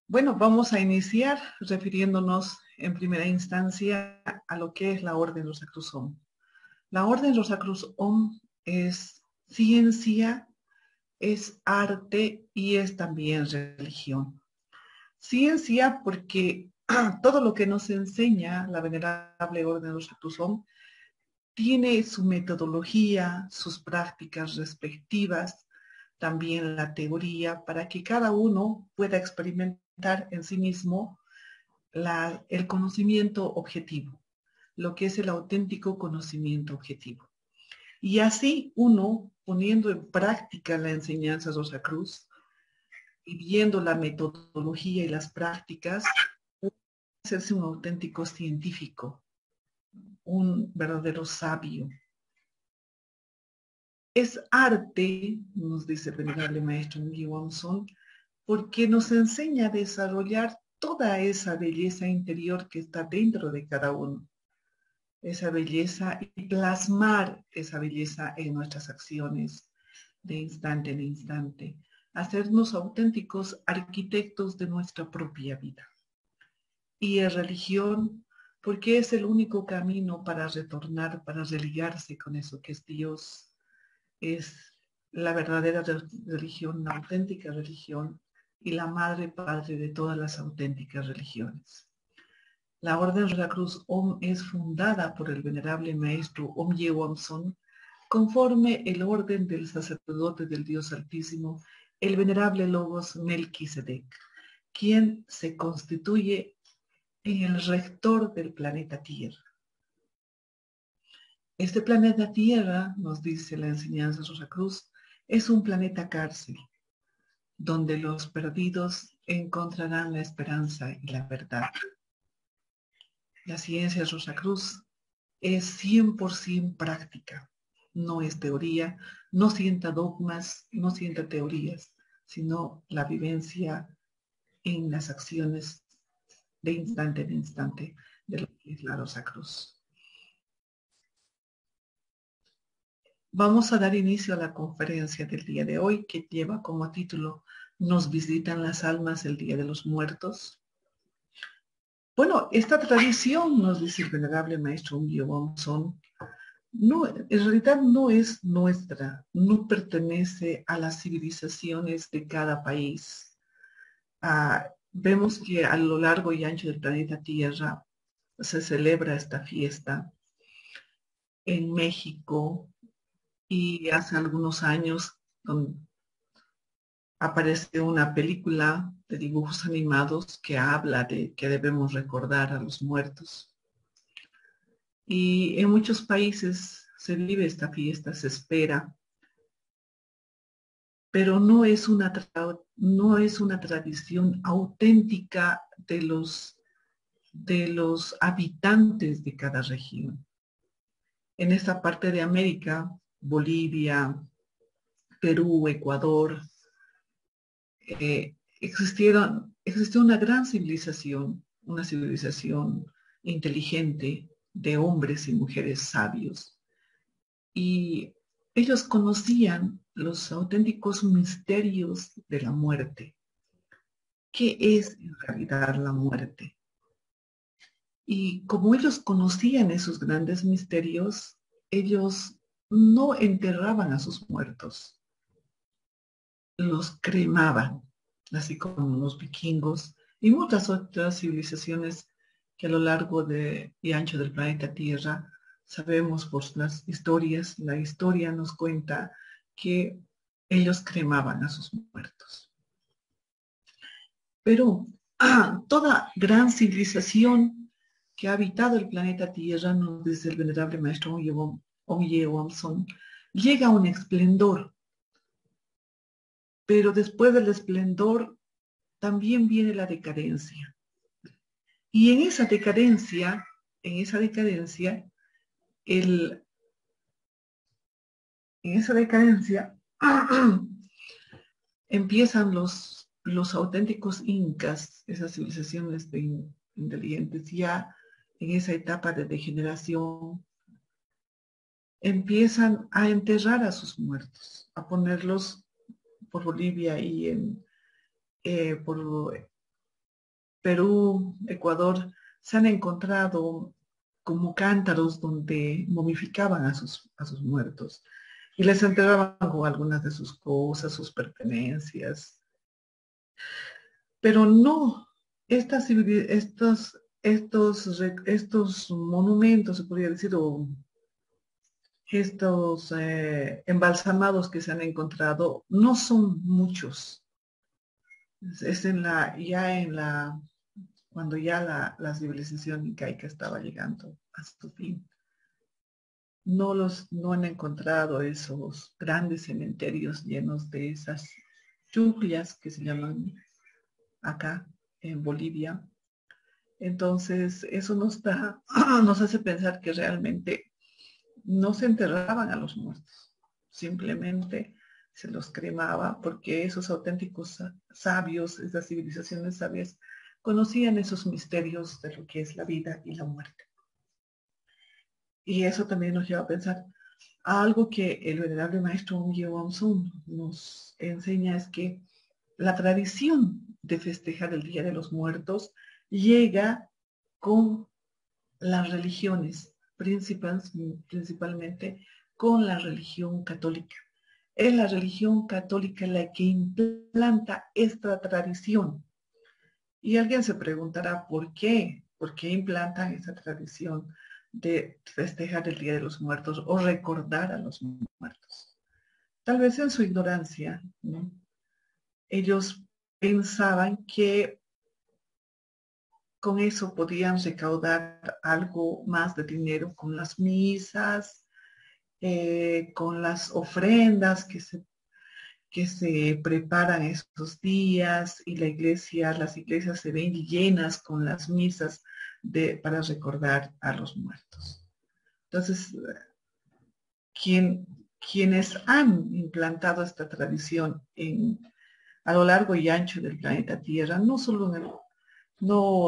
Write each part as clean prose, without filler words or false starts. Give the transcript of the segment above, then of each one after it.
Bueno, vamos a iniciar refiriéndonos en primera instancia a lo que es la Orden Rosacruzón. La Orden Rosacruzón es ciencia, es arte y es también religión. Ciencia porque todo lo que nos enseña la Venerable Orden Rosacruzón tiene su metodología, sus prácticas respectivas, también la teoría, para que cada uno pueda experimentar en sí mismo el conocimiento objetivo, lo que es el auténtico conocimiento objetivo. Y así uno, poniendo en práctica la enseñanza de Rosa Cruz y viendo la metodología y las prácticas, puede hacerse un auténtico científico, un verdadero sabio. Es arte, nos dice el venerable maestro Nguyen Huang Son, porque nos enseña a desarrollar toda esa belleza interior que está dentro de cada uno, esa belleza y plasmar esa belleza en nuestras acciones de instante en instante, hacernos auténticos arquitectos de nuestra propia vida. Y en religión, porque es el único camino para retornar, para religarse con eso que es Dios, es la verdadera religión, la auténtica religión y la madre padre de todas las auténticas religiones. La Orden de la Cruz Om es fundada por el venerable maestro Om Ye Wamson conforme el orden del sacerdote del Dios Altísimo, el venerable Logos Melquisedec, quien se constituye en el rector del planeta Tierra. Este planeta Tierra, nos dice la enseñanza de Rosa Cruz, es un planeta cárcel, donde los perdidos encontrarán la esperanza y la verdad. La ciencia de Rosa Cruz es 100% práctica, no es teoría, no sienta dogmas, no sienta teorías, sino la vivencia en las acciones de instante en instante de lo que es la Rosa Cruz. Vamos a dar inicio a la conferencia del día de hoy, que lleva como título ¿Nos visitan las almas el Día de los Muertos? Bueno, esta tradición, nos dice el venerable maestro Nguyen Huang Son, no, en realidad no es nuestra, no pertenece a las civilizaciones de cada país. Vemos que a lo largo y ancho del planeta Tierra se celebra esta fiesta en México y hace algunos años aparece una película de dibujos animados que habla de que debemos recordar a los muertos. Y en muchos países se vive esta fiesta, se espera, pero no es una tradición auténtica de los habitantes de cada región. En esta parte de América, Bolivia, Perú, Ecuador, existió una civilización inteligente de hombres y mujeres sabios. Y ellos conocían los auténticos misterios de la muerte. ¿Qué es en realidad la muerte? Y como ellos conocían esos grandes misterios, ellos no enterraban a sus muertos, los cremaban, así como los vikingos y muchas otras civilizaciones que a lo largo y ancho del planeta Tierra sabemos por las historias, la historia nos cuenta que ellos cremaban a sus muertos. Pero toda gran civilización que ha habitado el planeta Tierra, nos dice el venerable maestro Om Ye Wang Son, llega a un esplendor, pero después del esplendor también viene la decadencia. Y en esa decadencia, el, en esa decadencia empiezan los auténticos incas, esas civilizaciones inteligentes, ya en esa etapa de degeneración, empiezan a enterrar a sus muertos, a ponerlos por Bolivia y por Perú, Ecuador, se han encontrado como cántaros donde momificaban a sus muertos y les enterraban con algunas de sus cosas, sus pertenencias. Pero no, estos monumentos, se podría decir, o estos embalsamados que se han encontrado, no son muchos. Es cuando ya la civilización incaica estaba llegando a su fin. No han encontrado esos grandes cementerios llenos de esas chuklias que se llaman acá en Bolivia. Entonces, eso nos hace pensar que realmente no se enterraban a los muertos, simplemente se los cremaba porque esos auténticos sabios, esas civilizaciones sabias, conocían esos misterios de lo que es la vida y la muerte. Y eso también nos lleva a pensar algo que el venerable maestro Unge Wamsun nos enseña es que la tradición de festejar el Día de los Muertos llega con las religiones, principalmente con la religión católica. Es la religión católica la que implanta esta tradición. Y alguien se preguntará, ¿por qué? ¿Por qué implantan esta tradición de festejar el Día de los Muertos o recordar a los muertos? Tal vez en su ignorancia, ¿no? Ellos pensaban que con eso podían recaudar algo más de dinero con las misas, con las ofrendas que se preparan estos días y las iglesias se ven llenas con las misas para recordar a los muertos. Entonces, quienes han implantado esta tradición a lo largo y ancho del planeta Tierra, no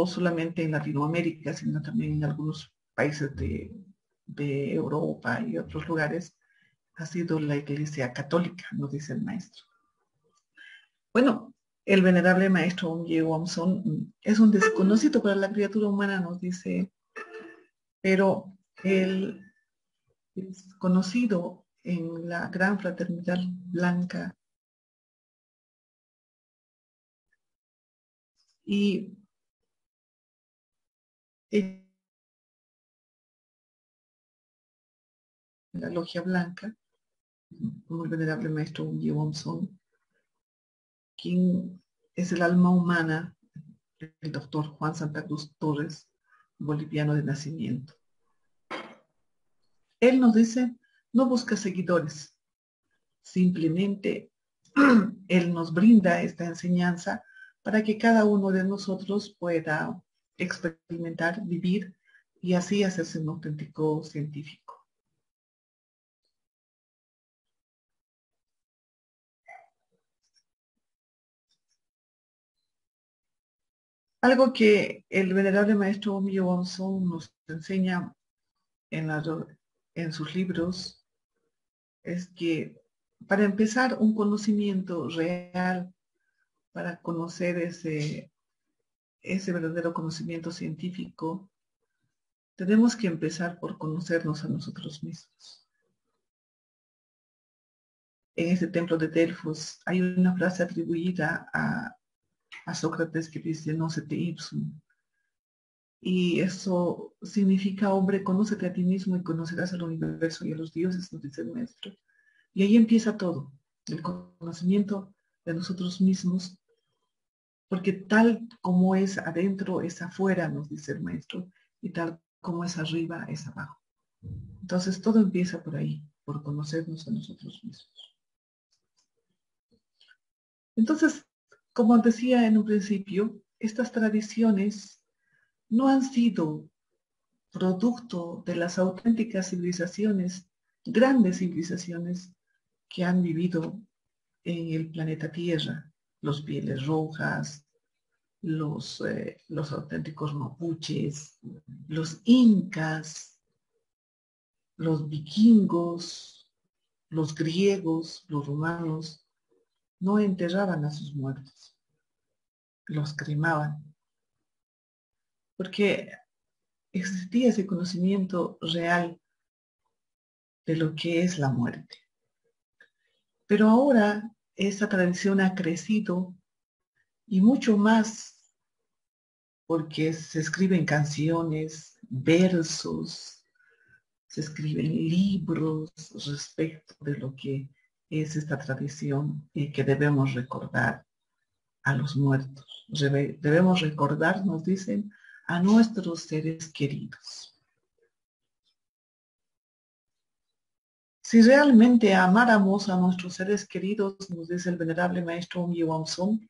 solamente en Latinoamérica, sino también en algunos países de Europa y otros lugares, ha sido la Iglesia Católica, nos dice el maestro. Bueno, el venerable maestro Onye Wamson es un desconocido para la criatura humana, nos dice, pero él es conocido en la gran fraternidad blanca y en la logia blanca, como el venerable maestro Onye Wamson, quien es el alma humana, el doctor Juan Santa Cruz Torres, boliviano de nacimiento. Él nos dice, no busca seguidores, simplemente él nos brinda esta enseñanza para que cada uno de nosotros pueda experimentar, vivir y así hacerse un auténtico científico. Algo que el venerable maestro Mio Wonson nos enseña en, en sus libros es que para empezar un conocimiento real, para conocer ese verdadero conocimiento científico, tenemos que empezar por conocernos a nosotros mismos. En ese templo de Delfos hay una frase atribuida a Sócrates que dice, nocete ipsum. Y eso significa, hombre, conócete a ti mismo y conocerás al universo y a los dioses, nos dice el maestro. Y ahí empieza todo, el conocimiento de nosotros mismos, porque tal como es adentro es afuera, nos dice el maestro, y tal como es arriba es abajo. Entonces todo empieza por ahí, por conocernos a nosotros mismos. Entonces, como decía en un principio, estas tradiciones no han sido producto de las auténticas civilizaciones, grandes civilizaciones que han vivido en el planeta Tierra, los pieles rojas, los auténticos mapuches, los incas, los vikingos, los griegos, los romanos, no enterraban a sus muertos, los cremaban. porque existía ese conocimiento real de lo que es la muerte. Pero ahora esta tradición ha crecido y mucho más porque se escriben canciones, versos, se escriben libros respecto de lo que es esta tradición y que debemos recordar a los muertos. Debemos recordar, nos dicen, a nuestros seres queridos. Si realmente amáramos a nuestros seres queridos, nos dice el venerable maestro Omi Wamsong,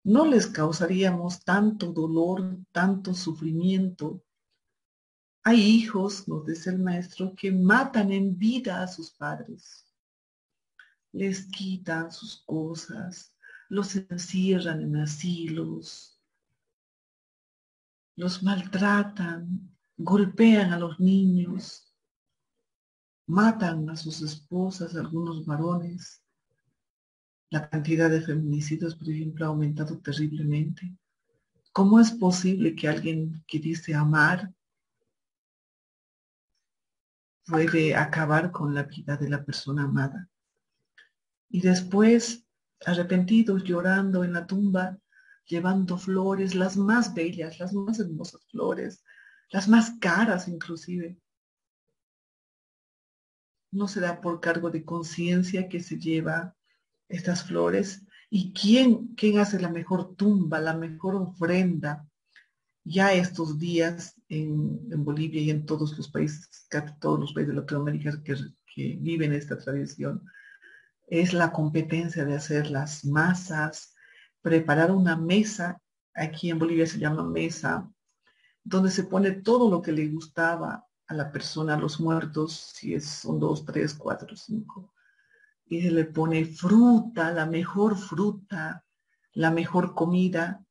no les causaríamos tanto dolor, tanto sufrimiento. Hay hijos, nos dice el maestro, que matan en vida a sus padres. Les quitan sus cosas, los encierran en asilos, los maltratan, golpean a los niños, matan a sus esposas, a algunos varones. La cantidad de feminicidios, por ejemplo, ha aumentado terriblemente. ¿Cómo es posible que alguien que dice amar puede acabar con la vida de la persona amada? Y después, arrepentidos, llorando en la tumba, llevando flores, las más bellas, las más hermosas flores, las más caras inclusive. No se da por cargo de conciencia que se lleva estas flores. ¿Y quién hace la mejor tumba, la mejor ofrenda? Ya estos días en Bolivia y en todos los países, casi todos los países de Latinoamérica que viven esta tradición, es la competencia de hacer las masas, preparar una mesa, aquí en Bolivia se llama mesa, donde se pone todo lo que le gustaba a la persona, a los muertos, si son 2, 3, 4, 5. Y se le pone fruta, la mejor comida,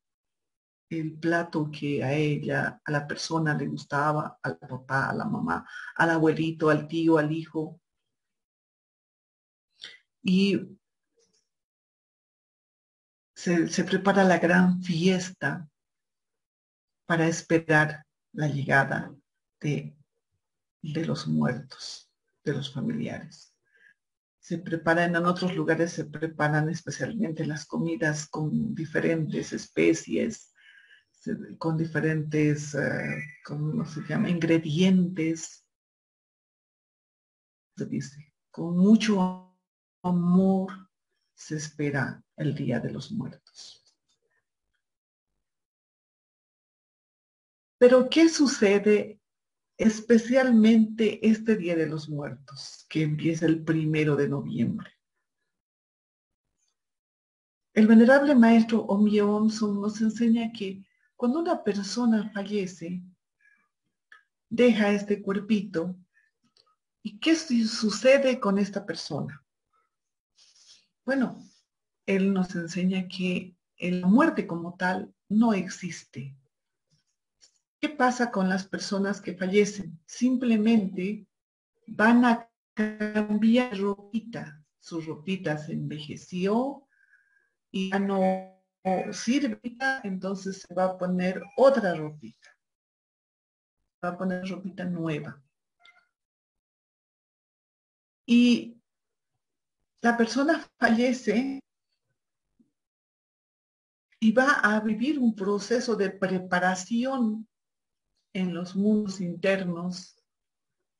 el plato que a ella, a la persona le gustaba, al papá, a la mamá, al abuelito, al tío, al hijo. Y se prepara la gran fiesta para esperar la llegada de los muertos, de los familiares. Se preparan, en otros lugares se preparan especialmente las comidas con diferentes especies, con diferentes, ¿cómo se llama? Ingredientes, se dice, con mucho amor se espera el Día de los Muertos. Pero ¿qué sucede especialmente este Día de los Muertos, que empieza el 1 de noviembre? El venerable maestro Omi Wamsong nos enseña que cuando una persona fallece, deja este cuerpito, ¿y qué sucede con esta persona? Bueno, él nos enseña que la muerte como tal no existe. ¿Qué pasa con las personas que fallecen? Simplemente van a cambiar ropita. Su ropita se envejeció y ya no sirve, entonces se va a poner otra ropita. Va a poner ropita nueva. Y la persona fallece y va a vivir un proceso de preparación en los mundos internos,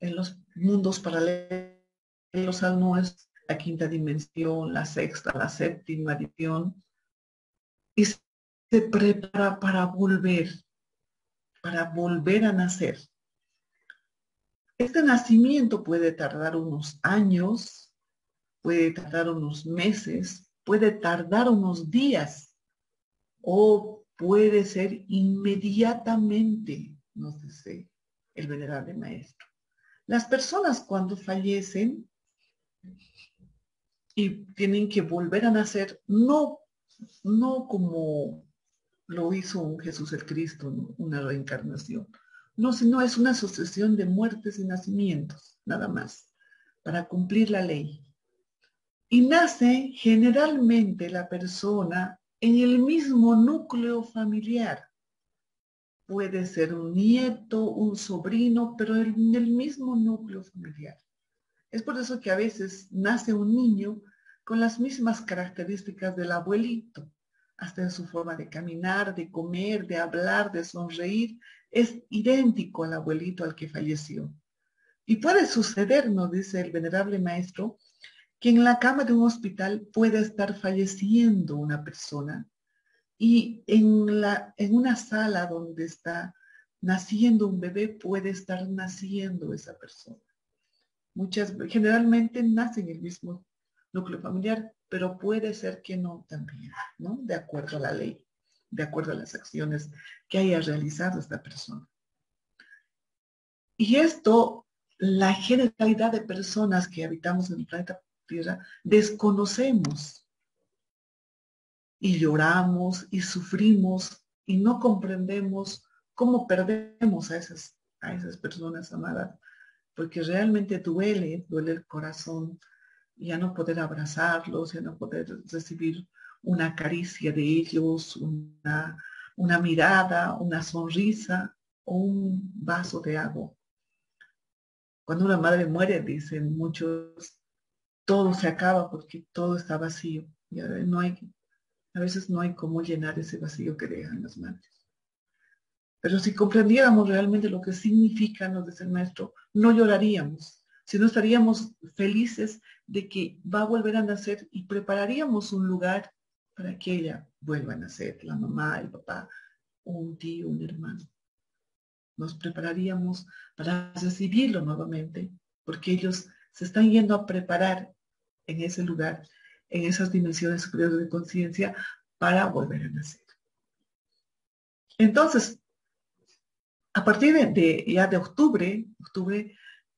en los mundos paralelos al nuestro, la quinta dimensión, la sexta, la séptima dimensión, y se prepara para volver a nacer. Este nacimiento puede tardar unos años, puede tardar unos meses, puede tardar unos días o puede ser inmediatamente, nos dice el venerable maestro. Las personas cuando fallecen y tienen que volver a nacer, no como lo hizo un Jesús el Cristo, ¿no? Una reencarnación. No, sino es una sucesión de muertes y nacimientos, nada más, para cumplir la ley. Y nace generalmente la persona en el mismo núcleo familiar. puede ser un nieto, un sobrino, pero en el mismo núcleo familiar. Es por eso que a veces nace un niño con las mismas características del abuelito, hasta en su forma de caminar, de comer, de hablar, de sonreír. Es idéntico al abuelito al que falleció. Y puede suceder, nos dice el venerable maestro, que en la cama de un hospital puede estar falleciendo una persona y en una sala donde está naciendo un bebé puede estar naciendo esa persona. Generalmente nace en el mismo núcleo familiar, pero puede ser que no también, ¿no? De acuerdo a la ley, de acuerdo a las acciones que haya realizado esta persona. Y esto, la generalidad de personas que habitamos en el planeta Tierra, desconocemos y lloramos y sufrimos y no comprendemos cómo perdemos a esas personas amadas, porque realmente duele el corazón, ya no poder abrazarlos, ya no poder recibir una caricia de ellos, una mirada, una sonrisa o un vaso de agua. Cuando una madre muere, dicen muchos, todo se acaba porque todo está vacío. Ya no hay, a veces no hay cómo llenar ese vacío que dejan las madres. Pero si comprendiéramos realmente lo que significa, nos dice el maestro, no lloraríamos, sino estaríamos felices de que va a volver a nacer y prepararíamos un lugar para que ella vuelva a nacer, la mamá, el papá, un tío, un hermano. Nos prepararíamos para recibirlo nuevamente, porque ellos se están yendo a preparar en ese lugar, en esas dimensiones superiores de conciencia, para volver a nacer. Entonces, a partir ya de octubre,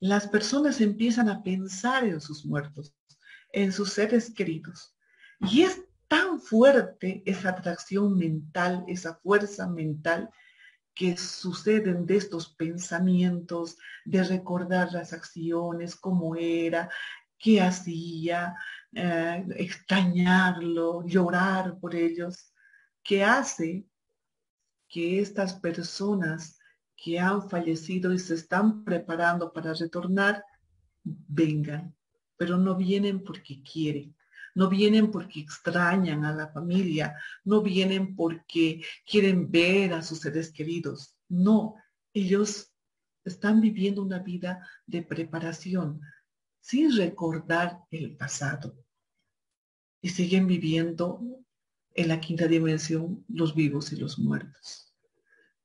las personas empiezan a pensar en sus muertos, en sus seres queridos. Y es tan fuerte esa atracción mental, esa fuerza mental que suceden de estos pensamientos, de recordar las acciones, cómo era, qué hacía, extrañarlo, llorar por ellos, que hace que estas personas que han fallecido y se están preparando para retornar, vengan, pero no vienen porque quieren, no vienen porque extrañan a la familia, no vienen porque quieren ver a sus seres queridos, no, ellos están viviendo una vida de preparación sin recordar el pasado y siguen viviendo en la quinta dimensión los vivos y los muertos.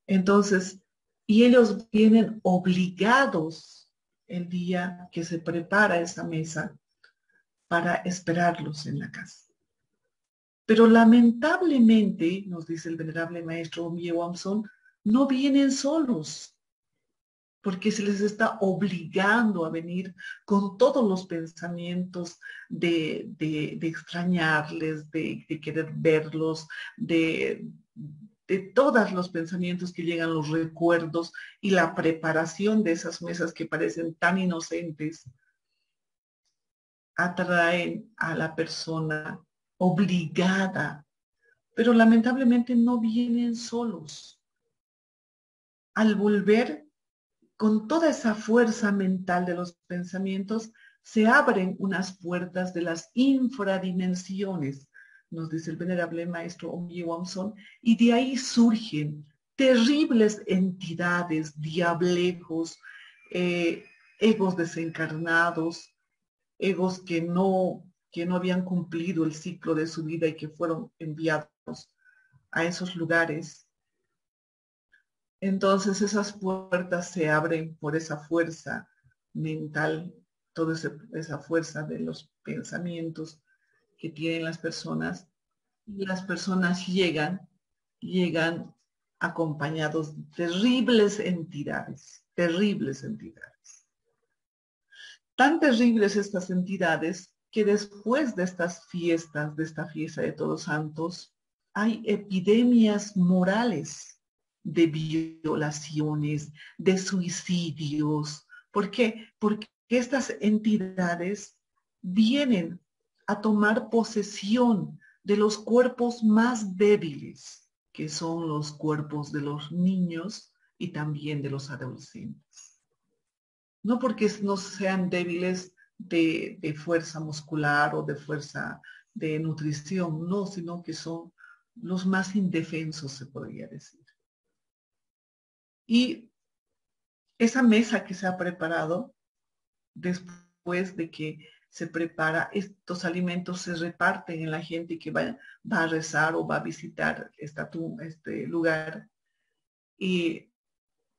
Entonces, y ellos vienen obligados el día que se prepara esa mesa para esperarlos en la casa. Pero lamentablemente, nos dice el venerable maestro Omye Wamson, no vienen solos, porque se les está obligando a venir con todos los pensamientos de extrañarles, de querer verlos, de todos los pensamientos que llegan, los recuerdos y la preparación de esas mesas que parecen tan inocentes, atraen a la persona obligada, pero lamentablemente no vienen solos. Al volver con toda esa fuerza mental de los pensamientos, se abren unas puertas de las infradimensiones, nos dice el venerable maestro Omye Wamson, y de ahí surgen terribles entidades, diablejos, egos desencarnados, egos que no habían cumplido el ciclo de su vida y que fueron enviados a esos lugares. Entonces esas puertas se abren por esa fuerza mental, toda esa fuerza de los pensamientos que tienen las personas, y las personas llegan acompañados de terribles entidades. Tan terribles estas entidades que después de estas fiestas, de esta fiesta de Todos Santos, hay epidemias morales de violaciones, de suicidios. ¿Por qué? Porque estas entidades vienen a tomar posesión de los cuerpos más débiles que son los cuerpos de los niños y también de los adolescentes. No porque no sean débiles de fuerza muscular o de fuerza de nutrición, no, sino que son los más indefensos, se podría decir. Y esa mesa que se ha preparado, después de que se prepara, estos alimentos se reparten en la gente que va a rezar o va a visitar este lugar. Y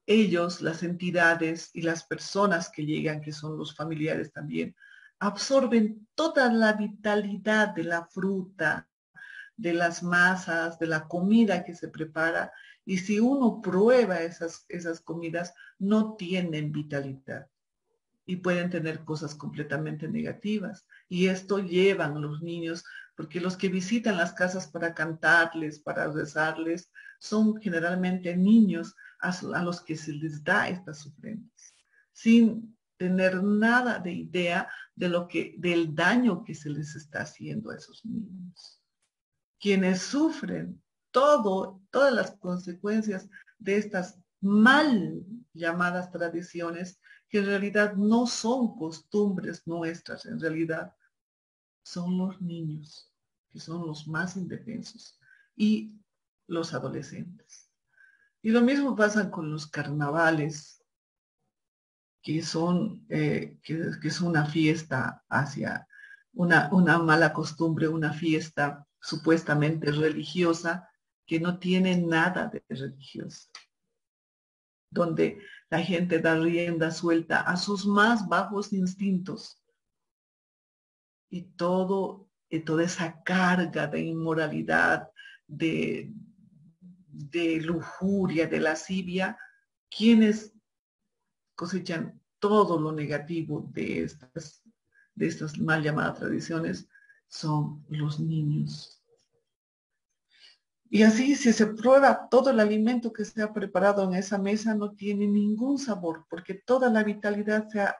ellos, las entidades y las personas que llegan, que son los familiares también, absorben toda la vitalidad de la fruta, de las masas, de la comida que se prepara. Y si uno prueba esas comidas, no tienen vitalidad y pueden tener cosas completamente negativas. Y esto llevan a los niños, porque los que visitan las casas para cantarles, para rezarles, son generalmente niños a los que se les da estas ofrendas, sin tener nada de idea del daño que se les está haciendo a esos niños. Quienes sufren todas las consecuencias de estas mal llamadas tradiciones, que en realidad no son costumbres nuestras, en realidad son los niños, que son los más indefensos, y los adolescentes. Y lo mismo pasa con los carnavales, que es una fiesta hacia una mala costumbre, una fiesta supuestamente religiosa, que no tiene nada de religiosa, donde la gente da rienda suelta a sus más bajos instintos y toda esa carga de inmoralidad, de lujuria, de lascivia, quienes cosechan todo lo negativo de estas mal llamadas tradiciones son los niños. Y así, si se prueba todo el alimento que se ha preparado en esa mesa, no tiene ningún sabor, porque toda la vitalidad se ha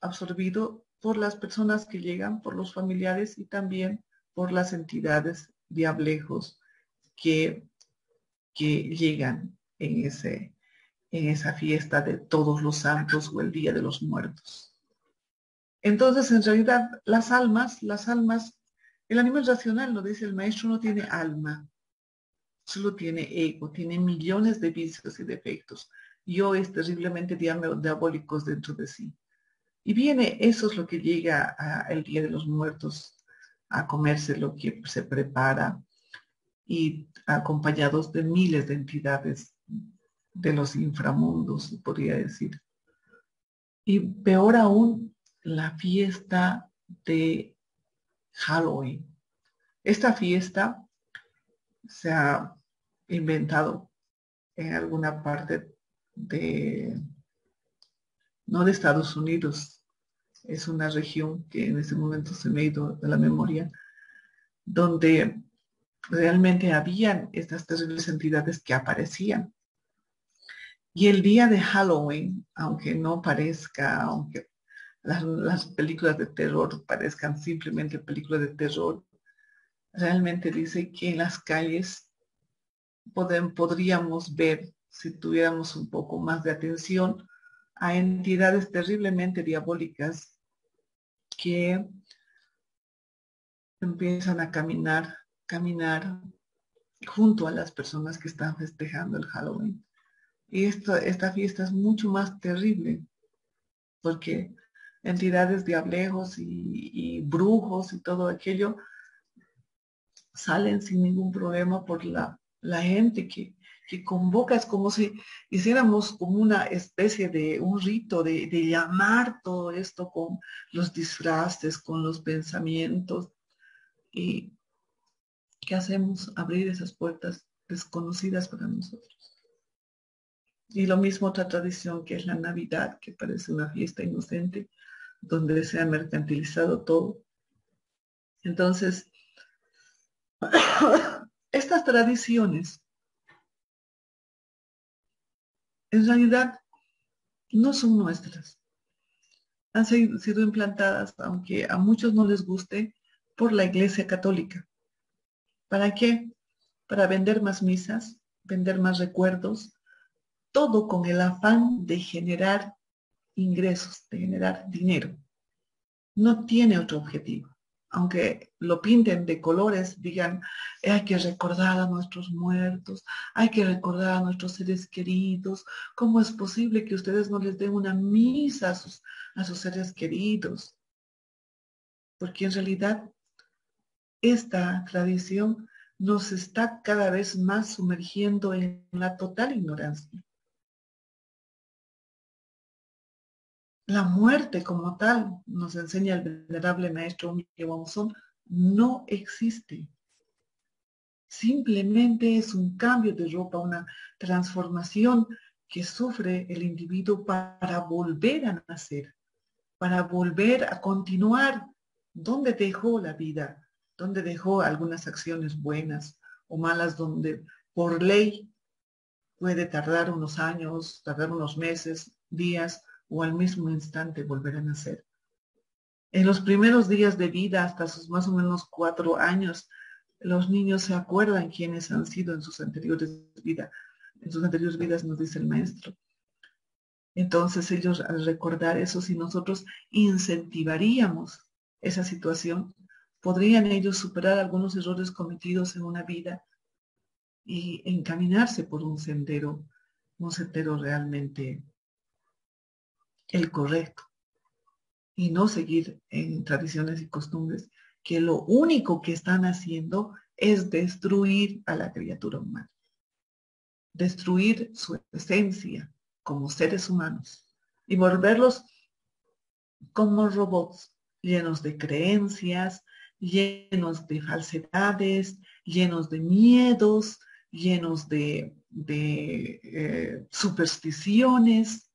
absorbido por las personas que llegan, por los familiares y también por las entidades diablejos que, que llegan en esa fiesta de todos los santos o el Día de los Muertos. Entonces, en realidad, las almas, el animal racional, lo dice el maestro, no tiene alma, solo tiene ego, tiene millones de vicios y defectos. Yo es terriblemente diabólicos dentro de sí. Y viene, eso es lo que llega el Día de los Muertos, a comerse lo que se prepara, y acompañados de miles de entidades de los inframundos, podría decir. Y peor aún, la fiesta de Halloween. Esta fiesta se ha inventado en alguna parte no de Estados Unidos, es una región que en ese momento se me ha ido de la memoria, donde realmente habían estas terribles entidades que aparecían. Y el día de Halloween, aunque no parezca, aunque las películas de terror parezcan simplemente películas de terror, realmente dice que en las calles podríamos ver, si tuviéramos un poco más de atención, a entidades terriblemente diabólicas que empiezan a caminar junto a las personas que están festejando el Halloween. Y esta fiesta es mucho más terrible, porque entidades diablejos y brujos y todo aquello salen sin ningún problema por la gente que convoca. Es como si hiciéramos como una especie de un rito de llamar todo esto con los disfraces, con los pensamientos. ¿Y qué hacemos? Abrir esas puertas desconocidas para nosotros. Y lo mismo otra tradición que es la Navidad, que parece una fiesta inocente, donde se ha mercantilizado todo. Entonces, estas tradiciones en realidad no son nuestras. Han sido implantadas, aunque a muchos no les guste, por la Iglesia Católica. ¿Para qué? para vender más misas, vender más recuerdos, todo con el afán de generar ingresos, de generar dinero. No tiene otro objetivo. Aunque lo pinten de colores, digan, hay que recordar a nuestros muertos, hay que recordar a nuestros seres queridos. ¿Cómo es posible que ustedes no les den una misa a sus seres queridos? Porque en realidad esta tradición nos está cada vez más sumergiendo en la total ignorancia. La muerte como tal, nos enseña el venerable maestro Wang, no existe. Simplemente es un cambio de ropa, una transformación que sufre el individuo para volver a nacer, para volver a continuar donde dejó la vida, donde dejó algunas acciones buenas o malas, donde por ley puede tardar unos años, tardar unos meses, días o al mismo instante volver a nacer. En los primeros días de vida, hasta sus más o menos 4 años, los niños se acuerdan quiénes han sido en sus anteriores vidas. En sus anteriores vidas nos dice el maestro. Entonces ellos al recordar eso, si nosotros incentivaríamos esa situación, podrían ellos superar algunos errores cometidos en una vida y encaminarse por un sendero realmente el correcto y no seguir en tradiciones y costumbres que lo único que están haciendo es destruir a la criatura humana, destruir su esencia como seres humanos y volverlos como robots llenos de creencias, llenos de falsedades, llenos de miedos, llenos de supersticiones,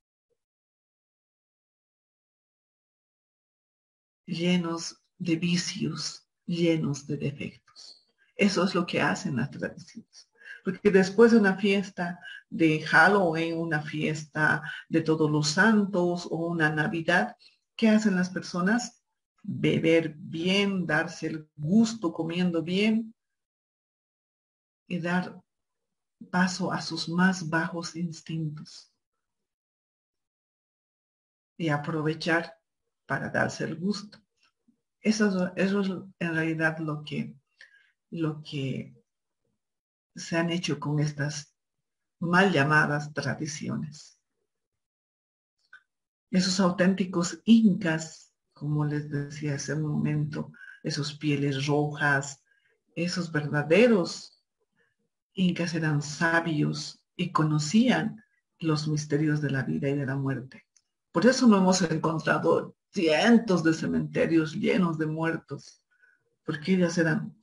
llenos de vicios, llenos de defectos. Eso es lo que hacen las tradiciones. Porque después de una fiesta de Halloween, una fiesta de Todos los Santos o una Navidad, ¿qué hacen las personas? Beber bien, darse el gusto comiendo bien y dar paso a sus más bajos instintos y aprovechar para darse el gusto. Eso es en realidad lo que se han hecho con estas mal llamadas tradiciones. Esos auténticos incas, como les decía hace un momento, esos pieles rojas, esos verdaderos incas eran sabios y conocían los misterios de la vida y de la muerte. Por eso no hemos encontrado cientos de cementerios llenos de muertos, porque ellas eran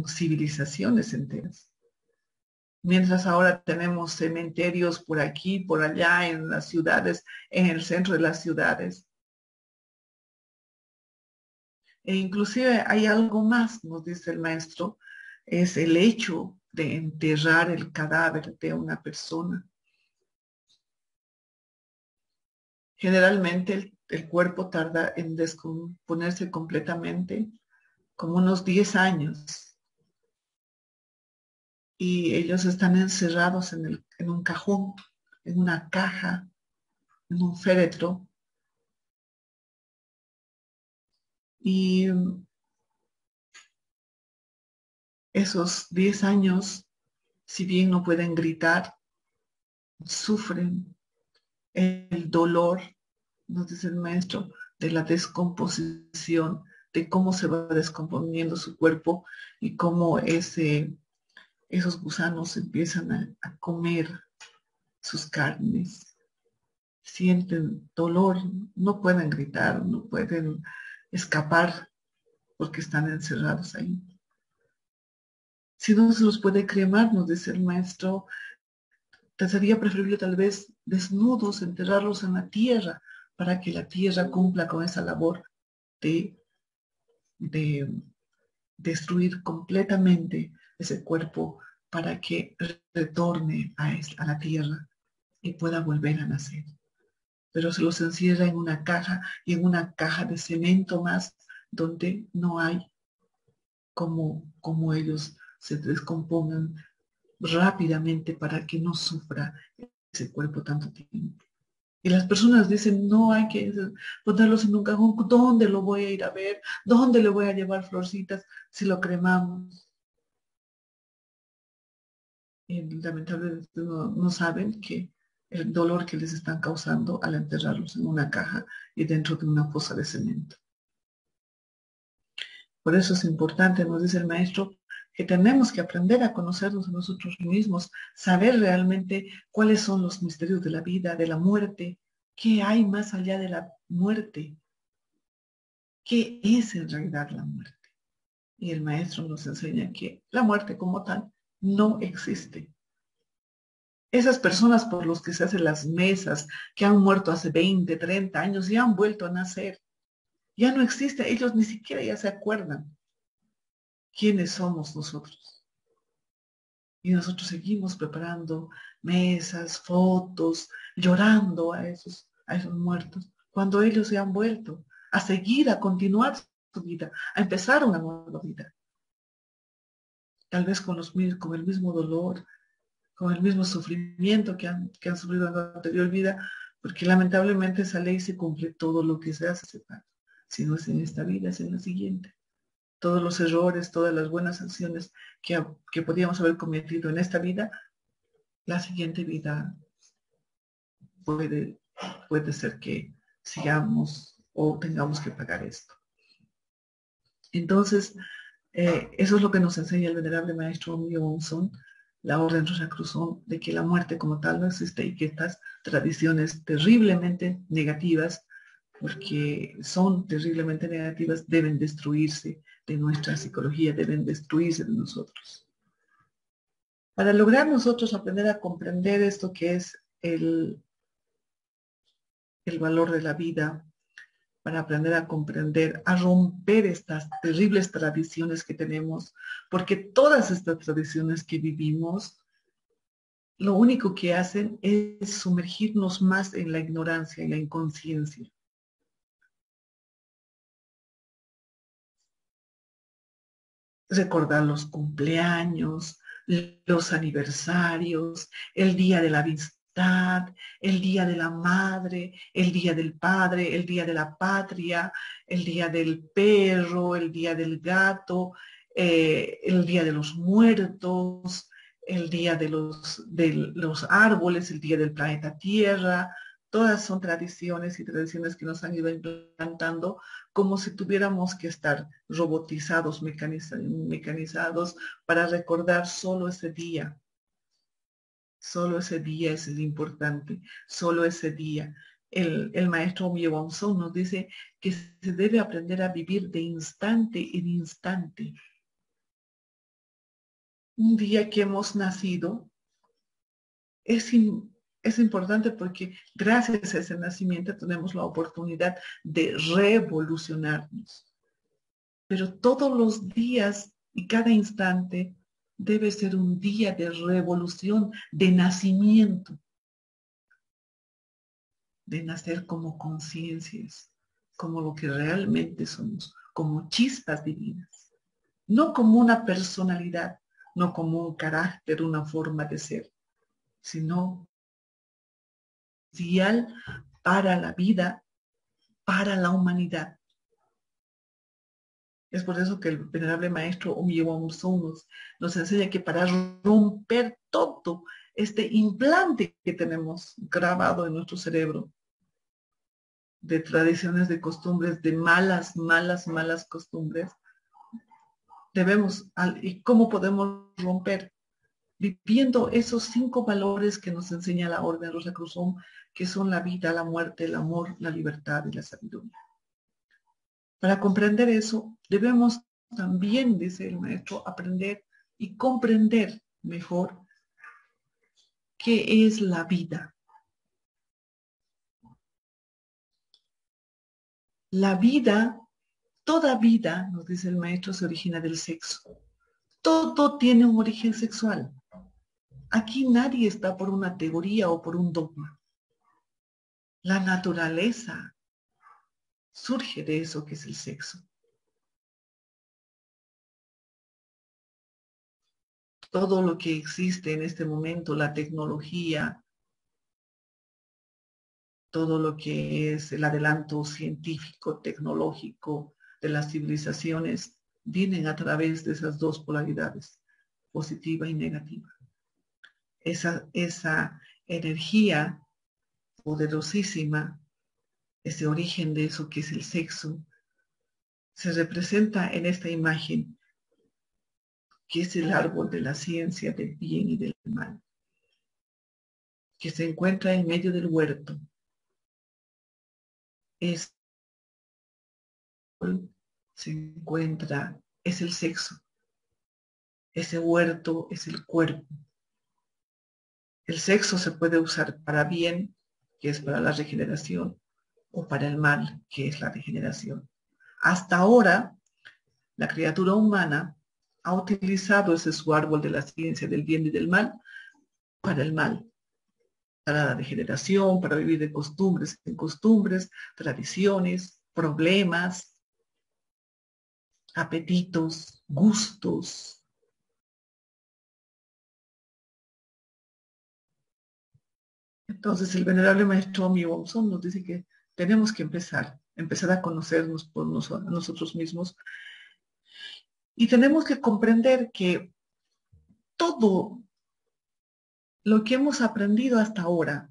civilizaciones enteras. Mientras ahora tenemos cementerios por aquí, por allá, en las ciudades, en el centro de las ciudades. E inclusive hay algo más, nos dice el maestro, es el hecho de enterrar el cadáver de una persona. Generalmente el cuerpo tarda en descomponerse completamente como unos 10 años y ellos están encerrados en un cajón, en una caja, en un féretro. Y esos 10 años, si bien no pueden gritar, sufren el dolor, nos dice el maestro, de la descomposición, de cómo se va descomponiendo su cuerpo y cómo esos gusanos empiezan a comer sus carnes. Sienten dolor, no pueden gritar, no pueden escapar porque están encerrados ahí. Si no se los puede cremar, nos dice el maestro, sería preferible tal vez desnudos, enterrarlos en la tierra para que la tierra cumpla con esa labor de, de destruir completamente ese cuerpo para que retorne a la tierra y pueda volver a nacer. Pero se los encierra en una caja y en una caja de cemento más donde no hay como ellos se descompongan rápidamente para que no sufra ese cuerpo tanto tiempo. Y las personas dicen, no hay que ponerlos en un cajón, ¿dónde lo voy a ir a ver? ¿Dónde le voy a llevar florcitas si lo cremamos? Y lamentablemente no saben que el dolor que les están causando al enterrarlos en una caja y dentro de una fosa de cemento. Por eso es importante, nos dice el maestro, que tenemos que aprender a conocernos a nosotros mismos, saber realmente cuáles son los misterios de la vida, de la muerte, qué hay más allá de la muerte, qué es en realidad la muerte. Y el maestro nos enseña que la muerte como tal no existe. Esas personas por los que se hacen las mesas, que han muerto hace 20, 30 años y han vuelto a nacer, ya no existe, ellos ni siquiera ya se acuerdan quiénes somos nosotros. Y nosotros seguimos preparando mesas, fotos, llorando a esos muertos, cuando ellos se han vuelto a seguir, a continuar su vida, a empezar una nueva vida. Tal vez con el mismo dolor, con el mismo sufrimiento que han sufrido en la anterior vida, porque lamentablemente esa ley se cumple todo lo que se hace separado. Si no es en esta vida, es en la siguiente. Todos los errores, todas las buenas acciones que podíamos haber cometido en esta vida, la siguiente vida puede ser que sigamos o tengamos que pagar esto. Entonces, eso es lo que nos enseña el venerable maestro Mío Monzón, la Orden Rosacruzón, de que la muerte como tal no existe y que estas tradiciones terriblemente negativas, porque son terriblemente negativas, deben destruirse de nuestra psicología, deben destruirse de nosotros. Para lograr nosotros aprender a comprender esto que es el valor de la vida, para aprender a comprender, a romper estas terribles tradiciones que tenemos, porque todas estas tradiciones que vivimos, lo único que hacen es sumergirnos más en la ignorancia y la inconsciencia. Recordar los cumpleaños, los aniversarios, el día de la amistad, el día de la madre, el día del padre, el día de la patria, el día del perro, el día del gato, el día de los muertos, el día de los árboles, el día del planeta Tierra. Todas son tradiciones y tradiciones que nos han ido implantando como si tuviéramos que estar robotizados, mecanizados para recordar solo ese día. Solo ese día es el importante, solo ese día. El maestro Myeongsong nos dice que se debe aprender a vivir de instante en instante. Un día que hemos nacido es, es importante porque gracias a ese nacimiento tenemos la oportunidad de revolucionarnos. Pero todos los días y cada instante debe ser un día de revolución, de nacimiento, de nacer como conciencias, como lo que realmente somos, como chispas divinas, no como una personalidad, no como un carácter, una forma de ser, sino ideal para la vida, para la humanidad. Es por eso que el venerable maestro Omiyewa-Musou nos enseña que para romper todo este implante que tenemos grabado en nuestro cerebro, de tradiciones, de costumbres, de malas costumbres, ¿y cómo podemos romper? Viviendo esos 5 valores que nos enseña la Orden Rosacruzón, que son la vida, la muerte, el amor, la libertad y la sabiduría. Para comprender eso, debemos también, dice el maestro, aprender y comprender mejor qué es la vida. La vida, toda vida, nos dice el maestro, se origina del sexo. Todo tiene un origen sexual. Aquí nadie está por una teoría o por un dogma. La naturaleza surge de eso que es el sexo. todo lo que existe en este momento, la tecnología, todo lo que es el adelanto científico, tecnológico de las civilizaciones, vienen a través de esas dos polaridades, positiva y negativa. Esa energía poderosísima, ese origen de eso que es el sexo, se representa en esta imagen, que es el árbol de la ciencia del bien y del mal, que se encuentra en medio del huerto. Se encuentra, es el sexo. Ese huerto es el cuerpo. El sexo se puede usar para bien, que es para la regeneración, o para el mal, que es la degeneración. Hasta ahora, la criatura humana ha utilizado ese su árbol de la ciencia del bien y del mal para el mal, para la degeneración, para vivir de costumbres en costumbres, tradiciones, problemas, apetitos, gustos. Entonces el venerable maestro Mi Wongson nos dice que tenemos que empezar a conocernos por nosotros mismos, y tenemos que comprender que todo lo que hemos aprendido hasta ahora,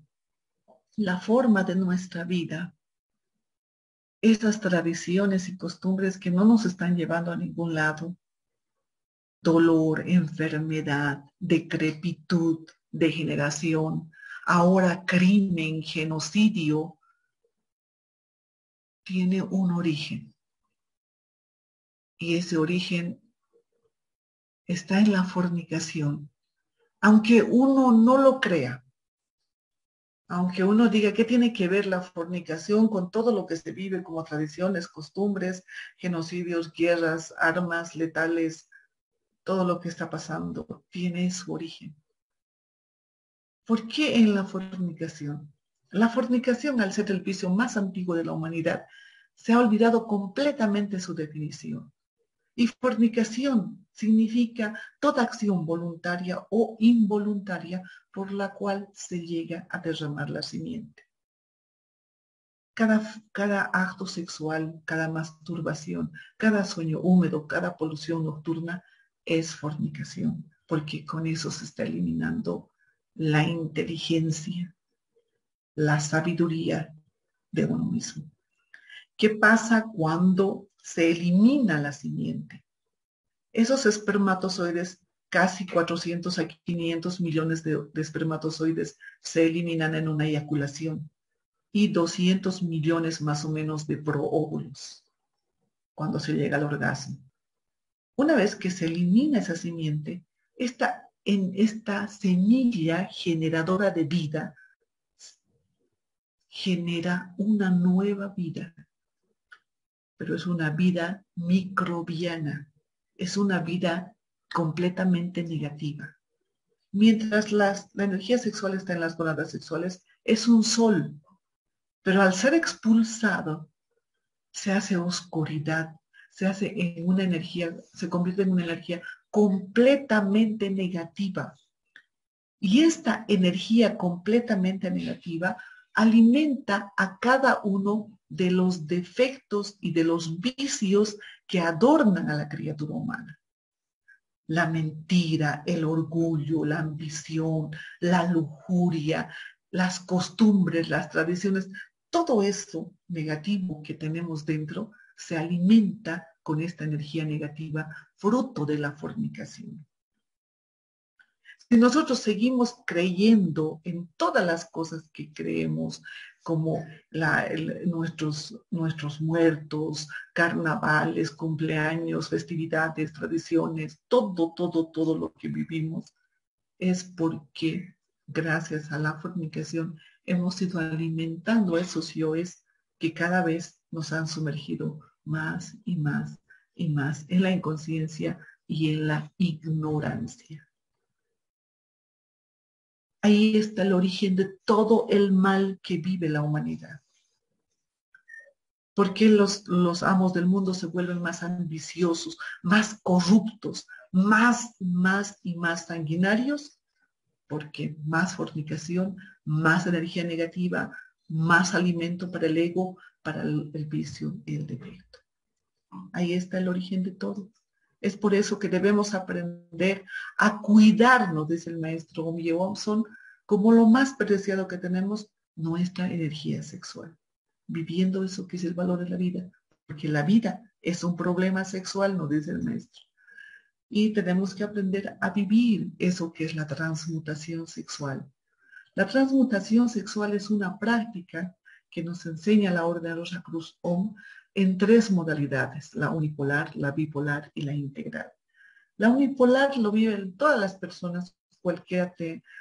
la forma de nuestra vida, esas tradiciones y costumbres que no nos están llevando a ningún lado, dolor, enfermedad, decrepitud, degeneración, ahora crimen, genocidio, tiene un origen. Y ese origen está en la fornicación. Aunque uno no lo crea, aunque uno diga qué tiene que ver la fornicación con todo lo que se vive como tradiciones, costumbres, genocidios, guerras, armas letales, todo lo que está pasando tiene su origen. ¿Por qué en la fornicación? La fornicación, al ser el vicio más antiguo de la humanidad, se ha olvidado completamente su definición. Y fornicación significa toda acción voluntaria o involuntaria por la cual se llega a derramar la simiente. Cada acto sexual, cada masturbación, cada sueño húmedo, cada polución nocturna es fornicación, porque con eso se está eliminando la inteligencia, la sabiduría de uno mismo. ¿Qué pasa cuando se elimina la simiente? Esos espermatozoides, casi 400 a 500 millones de espermatozoides, se eliminan en una eyaculación, y 200 millones más o menos de proóvulos cuando se llega al orgasmo. Una vez que se elimina esa simiente, esta semilla generadora de vida genera una nueva vida, pero es una vida microbiana, es una vida completamente negativa. Mientras la energía sexual está en las gónadas sexuales, es un sol, pero al ser expulsado, se hace oscuridad, se hace en una energía, se convierte en una energía completamente negativa. Y esta energía completamente negativa alimenta a cada uno de los defectos y de los vicios que adornan a la criatura humana. La mentira, el orgullo, la ambición, la lujuria, las costumbres, las tradiciones, todo eso negativo que tenemos dentro se alimenta con esta energía negativa, fruto de la fornicación. Si nosotros seguimos creyendo en todas las cosas que creemos, como nuestros muertos, carnavales, cumpleaños, festividades, tradiciones, todo lo que vivimos, es porque gracias a la fornicación hemos ido alimentando esos yoes que cada vez nos han sumergido más y más y más en la inconsciencia y en la ignorancia. Ahí está el origen de todo el mal que vive la humanidad. ¿Por qué los amos del mundo se vuelven más ambiciosos, más corruptos, más y más sanguinarios, porque más fornicación, más energía negativa, más alimento para el ego, para el vicio y el defecto. Ahí está el origen de todo. Es por eso que debemos aprender a cuidarnos, dice el maestro Omi Wongson, como lo más preciado que tenemos, nuestra energía sexual. Viviendo eso que es el valor de la vida, porque la vida es un problema sexual, nos dice el maestro. Y tenemos que aprender a vivir eso que es la transmutación sexual. La transmutación sexual es una práctica que nos enseña la Orden Rosacruz Om en 3 modalidades, la unipolar, la bipolar y la integral. La unipolar lo viven todas las personas, cualquiera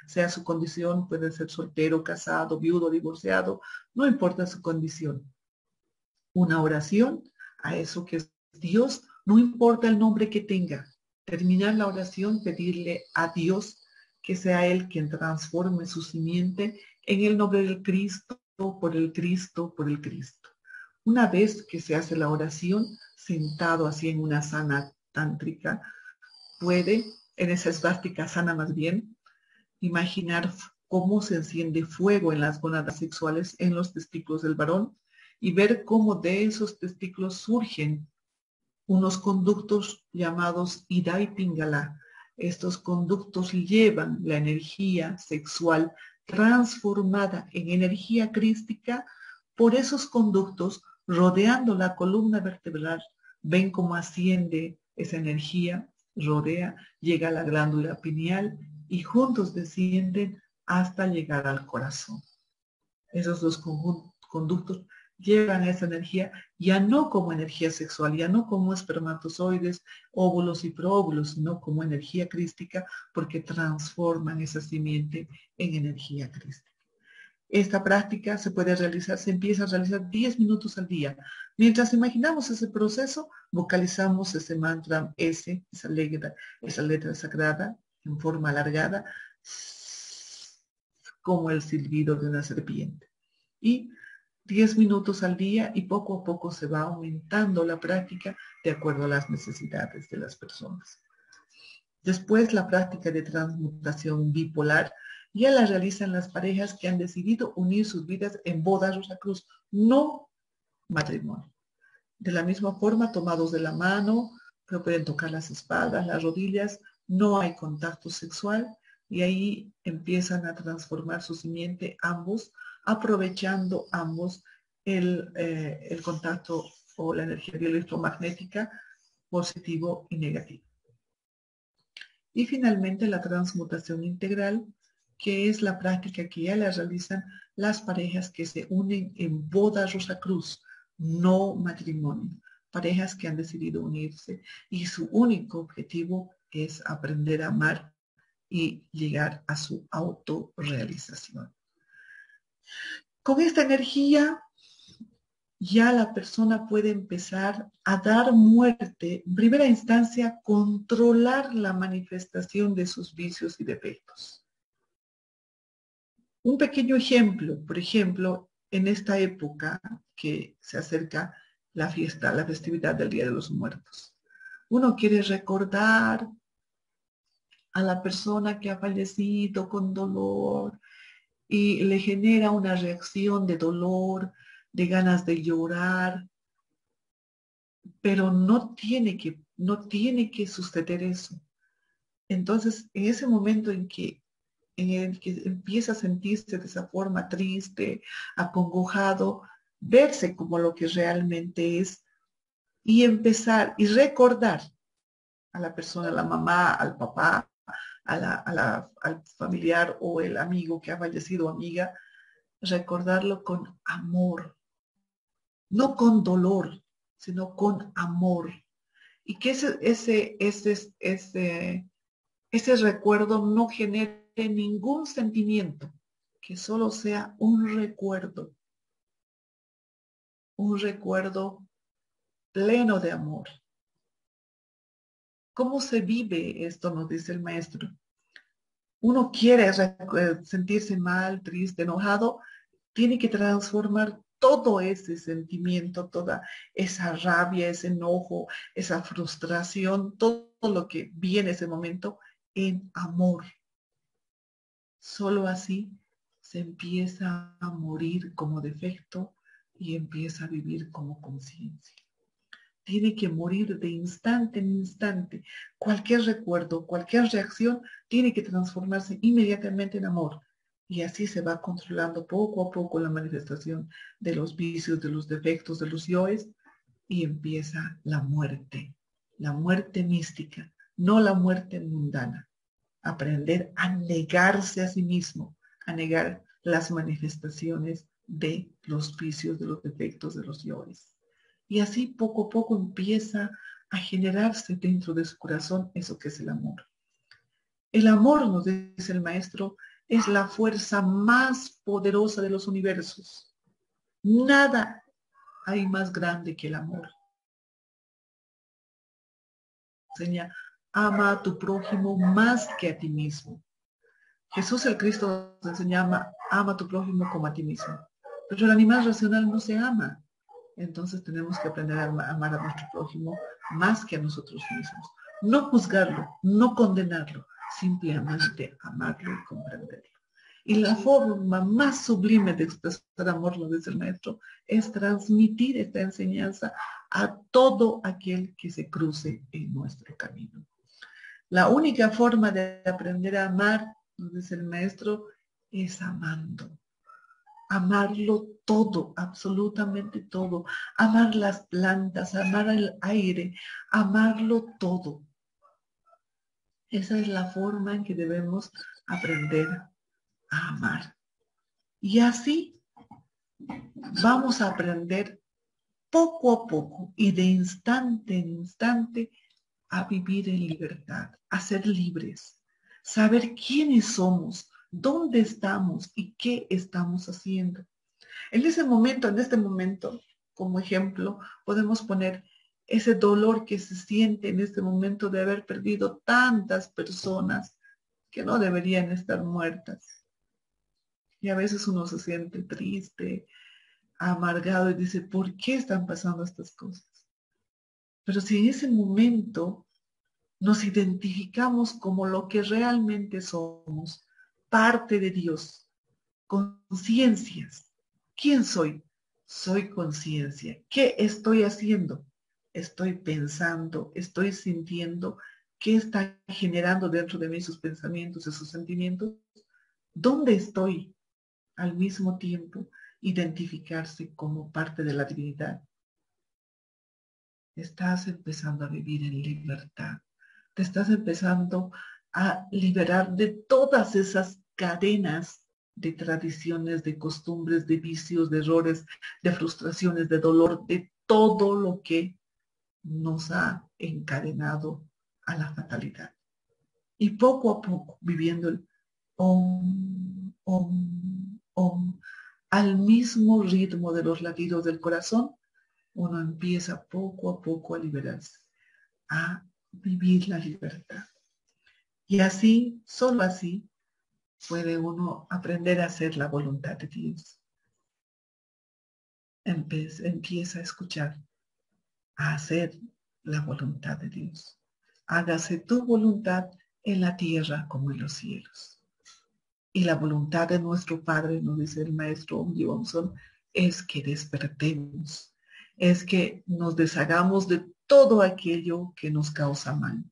sea su condición, puede ser soltero, casado, viudo, divorciado, no importa su condición. Una oración a eso que es Dios, no importa el nombre que tenga. Terminar la oración, pedirle a Dios que sea Él quien transforme su simiente en el nombre del Cristo, por el Cristo, por el Cristo. Una vez que se hace la oración, sentado así en una sana tántrica, puede, en esa esvástica sana más bien, imaginar cómo se enciende fuego en las gónadas sexuales, en los testículos del varón, y ver cómo de esos testículos surgen unos conductos llamados Ida y Pingala. Estos conductos llevan la energía sexual transformada en energía crística por esos conductos rodeando la columna vertebral. Ven cómo asciende esa energía, rodea, llega a la glándula pineal y juntos descienden hasta llegar al corazón. Esos dos conductos llevan esa energía ya no como energía sexual, ya no como espermatozoides, óvulos y proóvulos, sino como energía crística, porque transforman esa simiente en energía crística. Esta práctica se puede realizar, se empieza a realizar 10 minutos al día. Mientras imaginamos ese proceso, vocalizamos ese mantra S, esa letra sagrada en forma alargada, como el silbido de una serpiente. Y 10 minutos al día y poco a poco se va aumentando la práctica de acuerdo a las necesidades de las personas. Después, la práctica de transmutación bipolar ya la realizan las parejas que han decidido unir sus vidas en boda Rosacruz, no matrimonio. De la misma forma, tomados de la mano, pero pueden tocar las espaldas, las rodillas, no hay contacto sexual y ahí empiezan a transformar su simiente ambos, aprovechando ambos el contacto o la energía electromagnética positivo y negativo. Y finalmente la transmutación integral, que es la práctica que ya la realizan las parejas que se unen en boda Rosacruz, no matrimonio, parejas que han decidido unirse y su único objetivo es aprender a amar y llegar a su autorrealización. Con esta energía ya la persona puede empezar a dar muerte, en primera instancia, controlar la manifestación de sus vicios y defectos. Un pequeño ejemplo, por ejemplo, en esta época que se acerca la fiesta, la festividad del Día de los Muertos. Uno quiere recordar a la persona que ha fallecido con dolor y le genera una reacción de dolor, de ganas de llorar, pero no tiene que suceder eso. Entonces, en ese momento en el que empieza a sentirse de esa forma triste, acongojado, verse como lo que realmente es y empezar y recordar a la persona, a la mamá, al papá, al familiar o el amigo que ha fallecido, amiga, recordarlo con amor, no con dolor, sino con amor. Y que ese recuerdo no genere ningún sentimiento, que solo sea un recuerdo pleno de amor. ¿Cómo se vive esto? Nos dice el maestro. Uno quiere sentirse mal, triste, enojado, tiene que transformar todo ese sentimiento, toda esa rabia, ese enojo, esa frustración, todo lo que viene ese momento en amor. Solo así se empieza a morir como defecto y empieza a vivir como conciencia. Tiene que morir de instante en instante. Cualquier recuerdo, cualquier reacción tiene que transformarse inmediatamente en amor. Y así se va controlando poco a poco la manifestación de los vicios, de los defectos, de los yoes, y empieza la muerte mística, no la muerte mundana. Aprender a negarse a sí mismo, a negar las manifestaciones de los vicios, de los defectos, de los yoes. Y así poco a poco empieza a generarse dentro de su corazón eso que es el amor. El amor, nos dice el maestro, es la fuerza más poderosa de los universos. Nada hay más grande que el amor. Enseña, ama a tu prójimo más que a ti mismo. Jesús el Cristo nos enseña, ama a tu prójimo como a ti mismo. Pero el animal racional no se ama. Entonces tenemos que aprender a amar a nuestro prójimo más que a nosotros mismos. No juzgarlo, no condenarlo, simplemente amarlo y comprenderlo. Y la forma más sublime de expresar amor, lo dice el maestro, es transmitir esta enseñanza a todo aquel que se cruce en nuestro camino. La única forma de aprender a amar, nos dice el maestro, es amando. Amarlo todo, absolutamente todo. Amar las plantas, amar el aire, amarlo todo. Esa es la forma en que debemos aprender a amar. Y así vamos a aprender poco a poco y de instante en instante a vivir en libertad, a ser libres, saber quiénes somos, dónde estamos y qué estamos haciendo. En este momento, como ejemplo, podemos poner ese dolor que se siente en este momento de haber perdido tantas personas que no deberían estar muertas. Y a veces uno se siente triste, amargado y dice, ¿por qué están pasando estas cosas? Pero si en ese momento nos identificamos como lo que realmente somos, parte de Dios, conciencias. ¿Quién soy? Soy conciencia. ¿Qué estoy haciendo? Estoy pensando, estoy sintiendo. ¿Qué está generando dentro de mí sus pensamientos, esos sentimientos? ¿Dónde estoy? Al mismo tiempo, identificarse como parte de la divinidad. Estás empezando a vivir en libertad. Te estás empezando a liberar de todas esas cadenas de tradiciones, de costumbres, de vicios, de errores, de frustraciones, de dolor, de todo lo que nos ha encadenado a la fatalidad. Y poco a poco, viviendo el om, om, om, al mismo ritmo de los latidos del corazón, uno empieza poco a poco a liberarse, a vivir la libertad. Y así, solo así, puede uno aprender a hacer la voluntad de Dios. Empieza a escuchar, a hacer la voluntad de Dios. Hágase tu voluntad en la tierra como en los cielos. Y la voluntad de nuestro Padre, nos dice el maestro Om Johnson, es que despertemos, es que nos deshagamos de todo aquello que nos causa mal.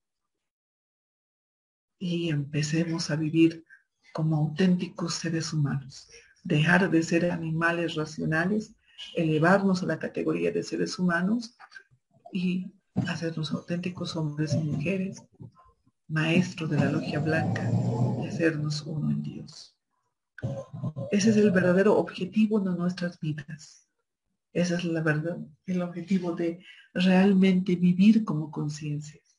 Y empecemos a vivir como auténticos seres humanos. Dejar de ser animales racionales, elevarnos a la categoría de seres humanos y hacernos auténticos hombres y mujeres, maestros de la logia blanca, y hacernos uno en Dios. Ese es el verdadero objetivo de nuestras vidas. Ese es la verdad, el objetivo de realmente vivir como conciencias.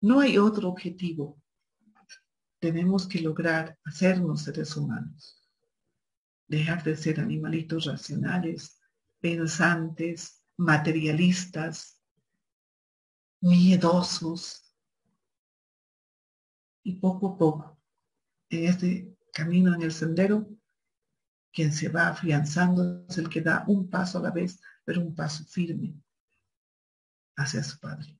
No hay otro objetivo. Tenemos que lograr hacernos seres humanos. Dejar de ser animalitos racionales, pensantes, materialistas, miedosos. Y poco a poco, en este camino, en el sendero, Quien se va afianzando es el que da un paso a la vez, pero un paso firme hacia su Padre.